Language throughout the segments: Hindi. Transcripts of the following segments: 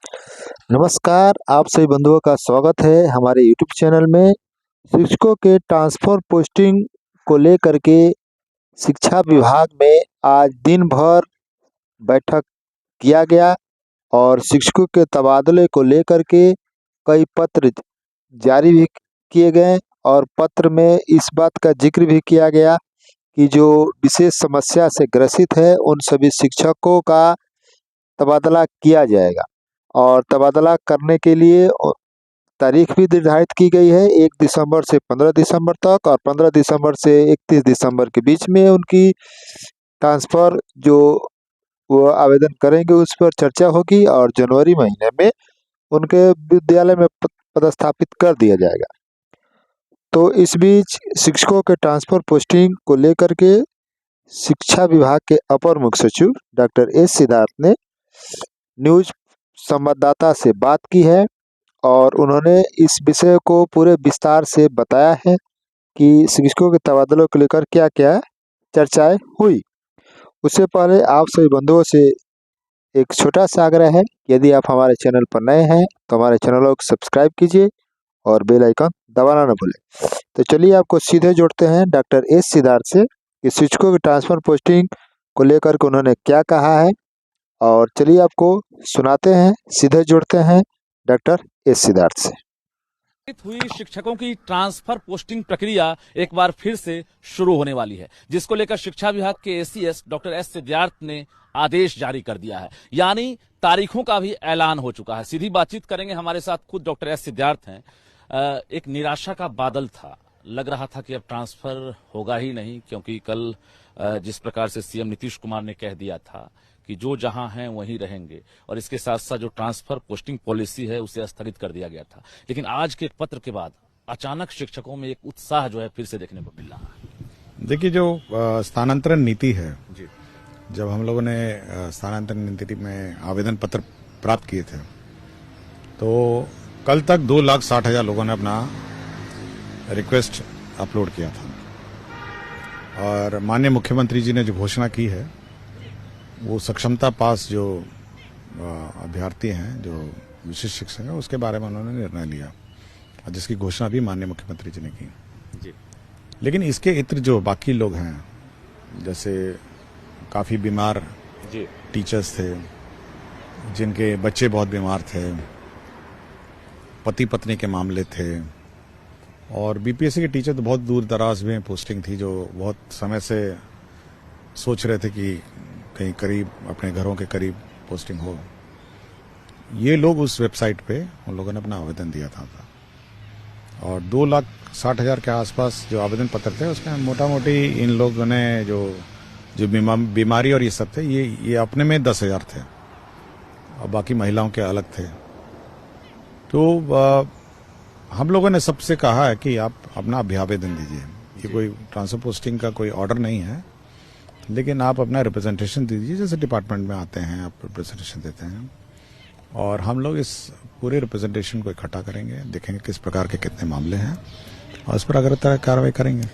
नमस्कार, आप सभी बंधुओं का स्वागत है हमारे यूट्यूब चैनल में। शिक्षकों के ट्रांसफ़र पोस्टिंग को लेकर के शिक्षा विभाग में आज दिन भर बैठक किया गया और शिक्षकों के तबादले को लेकर के कई पत्र जारी भी किए गए और पत्र में इस बात का जिक्र भी किया गया कि जो विशेष समस्या से ग्रसित है उन सभी शिक्षकों का तबादला किया जाएगा और तबादला करने के लिए तारीख भी निर्धारित की गई है 1 दिसंबर से 15 दिसंबर तक और 15 दिसंबर से 31 दिसंबर के बीच में उनकी ट्रांसफ़र जो वो आवेदन करेंगे उस पर चर्चा होगी और जनवरी महीने में उनके विद्यालय में पदस्थापित कर दिया जाएगा। तो इस बीच शिक्षकों के ट्रांसफ़र पोस्टिंग को लेकर के शिक्षा विभाग के अपर मुख्य सचिव डॉक्टर एस सिद्धार्थ ने न्यूज़ संवाददाता से बात की है और उन्होंने इस विषय को पूरे विस्तार से बताया है कि शिक्षकों के तबादलों को लेकर क्या-क्या चर्चाएं हुई। उससे पहले आप सभी बंधुओं से एक छोटा-सा आग्रह है, यदि आप हमारे चैनल पर नए हैं तो हमारे चैनल को सब्सक्राइब कीजिए और बेल आइकन दबाना ना भूलें। तो चलिए आपको सीधे जोड़ते हैं डॉक्टर एस सिद्धार्थ से कि शिक्षकों की ट्रांसफ़र पोस्टिंग को लेकर के उन्होंने क्या कहा है और चलिए आपको सुनाते हैं, सीधे जोड़ते हैं डॉक्टर एस सिद्धार्थ से। हुई शिक्षकों की ट्रांसफर पोस्टिंग प्रक्रिया एक बार फिर से शुरू होने वाली है, जिसको लेकर शिक्षा विभाग के एसीएस डॉक्टर एस सिद्धार्थ ने आदेश जारी कर दिया है, यानी तारीखों का भी ऐलान हो चुका है। सीधी बातचीत करेंगे, हमारे साथ खुद डॉक्टर एस सिद्धार्थ हैं। एक निराशा का बादल था, लग रहा था कि अब ट्रांसफर होगा ही नहीं, क्योंकि कल जिस प्रकार से सीएम नीतीश कुमार ने कह दिया था कि जो जहां हैं वहीं रहेंगे और इसके साथ साथ जो ट्रांसफर पोस्टिंग पॉलिसी है उसे स्थगित कर दिया गया था। लेकिन आज के पत्र के बाद अचानक शिक्षकों में एक उत्साह जो है फिर से देखने को मिल रहा है। देखिए, जो स्थानांतरण नीति है जी, जब हम लोगों ने स्थानांतरण नीति में आवेदन पत्र प्राप्त किए थे तो कल तक 2,60,000 लोगों ने अपना रिक्वेस्ट अपलोड किया था और माननीय मुख्यमंत्री जी ने जो घोषणा की है वो सक्षमता पास जो अभ्यर्थी हैं, जो विशिष्ट शिक्षक हैं, उसके बारे में उन्होंने निर्णय लिया और जिसकी घोषणा भी माननीय मुख्यमंत्री जी ने की जी। लेकिन इसके इतर जो बाकी लोग हैं, जैसे काफी बीमार जी टीचर्स थे, जिनके बच्चे बहुत बीमार थे, पति पत्नी के मामले थे और बीपीएससी के टीचर तो बहुत दूर दराज में पोस्टिंग थी, जो बहुत समय से सोच रहे थे कि कहीं करीब अपने घरों के करीब पोस्टिंग हो। ये लोग उस वेबसाइट पे उन लोगों ने अपना आवेदन दिया था और 2,60,000 के आसपास जो आवेदन पत्र थे उसमें मोटा मोटी इन लोगों ने जो बीमारी और ये सब थे, ये अपने में 10,000 थे और बाकी महिलाओं के अलग थे। तो हम लोगों ने सबसे कहा है कि आप अपना अभ्यावेदन दीजिए। ये कोई ट्रांसफर पोस्टिंग का कोई ऑर्डर नहीं है, लेकिन आप अपना रिप्रेजेंटेशन दीजिए। जैसे डिपार्टमेंट में आते हैं, आप रिप्रेजेंटेशन देते हैं और हम लोग इस पूरे रिप्रेजेंटेशन को इकट्ठा करेंगे, देखेंगे किस प्रकार के कितने मामले हैं और उस पर अगर कार्रवाई करेंगे।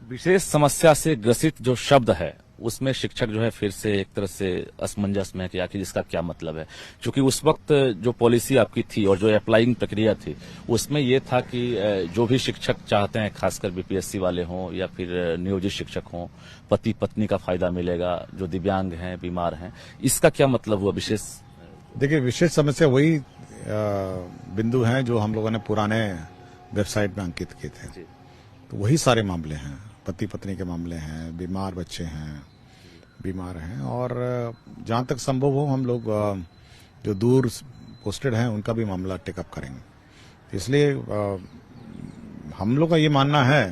विशेष समस्या से ग्रसित जो शब्द है उसमें शिक्षक जो है फिर से एक तरह से असमंजस में है कि आखिर इसका क्या मतलब है, क्योंकि उस वक्त जो पॉलिसी आपकी थी और जो अप्लाइंग प्रक्रिया थी उसमें यह था कि जो भी शिक्षक चाहते हैं, खासकर बीपीएससी वाले हों या फिर नियोजित शिक्षक हों, पति पत्नी का फायदा मिलेगा, जो दिव्यांग हैं, बीमार हैं। इसका क्या मतलब हुआ विशेष? देखिए, विशेष समस्या वही बिंदु हैं जो हम लोगों ने पुराने वेबसाइट में अंकित किए थे, तो वही सारे मामले हैं। पति पत्नी के मामले हैं, बीमार बच्चे हैं, बीमार हैं और जहां तक संभव हो हम लोग जो दूर पोस्टेड हैं उनका भी मामला टेकअप करेंगे। इसलिए हम लोग का ये मानना है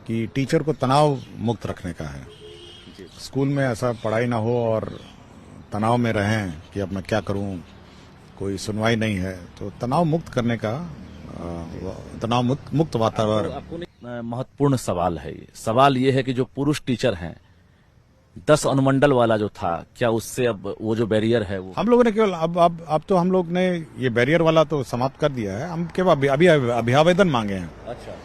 कि टीचर को तनाव मुक्त रखने का है। स्कूल में ऐसा पढ़ाई ना हो और तनाव में रहें कि अब मैं क्या करूं, कोई सुनवाई नहीं है, तो तनाव मुक्त करने का तनाव मुक्त वातावरण। महत्वपूर्ण सवाल है ये। सवाल ये है कि जो पुरुष टीचर हैं, 10 अनुमंडल वाला जो था, क्या उससे अब वो जो बैरियर है वो हम लोगों ने केवल अब तो हम लोग ने ये बैरियर वाला तो समाप्त कर दिया है। हम केवल अभी अभ्यावेदन मांगे हैं। अच्छा,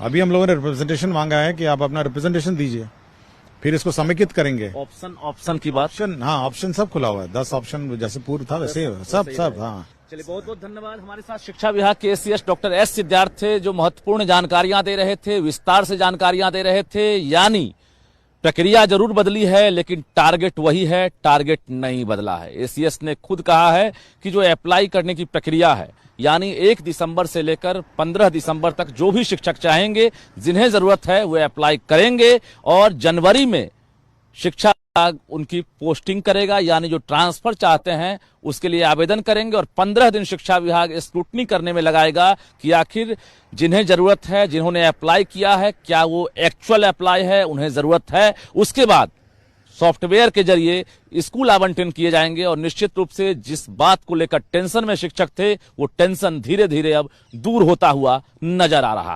अभी हम लोगों ने रिप्रेजेंटेशन मांगा है कि आप अपना रिप्रेजेंटेशन दीजिए फिर इसको समेकित करेंगे। ऑप्शन की बात। ऑप्शन, हाँ ऑप्शन सब खुला हुआ है, 10 ऑप्शन जैसे पूर्व था वैसे सब हाँ। चलिए, बहुत बहुत धन्यवाद। हमारे साथ शिक्षा विभाग के एसीएस डॉक्टर एस सिद्धार्थ थे, जो महत्वपूर्ण जानकारियां दे रहे थे, विस्तार से जानकारियां दे रहे थे। यानी प्रक्रिया जरूर बदली है, लेकिन टारगेट वही है, टारगेट नहीं बदला है। एसीएस ने खुद कहा है कि जो अप्लाई करने की प्रक्रिया है, यानी 1 दिसंबर से लेकर 15 दिसंबर तक जो भी शिक्षक चाहेंगे, जिन्हें जरूरत है, वे अप्लाई करेंगे और जनवरी में शिक्षा विभाग उनकी पोस्टिंग करेगा। यानी जो ट्रांसफर चाहते हैं उसके लिए आवेदन करेंगे और 15 दिन शिक्षा विभाग स्क्रूटनी करने में लगाएगा कि आखिर जिन्हें जरूरत है, जिन्होंने अप्लाई किया है, क्या वो एक्चुअल अप्लाई है, उन्हें जरूरत है। उसके बाद सॉफ्टवेयर के जरिए स्कूल आवंटन किए जाएंगे और निश्चित रूप से जिस बात को लेकर टेंशन में शिक्षक थे, वो टेंशन धीरे धीरे अब दूर होता हुआ नजर आ रहा है।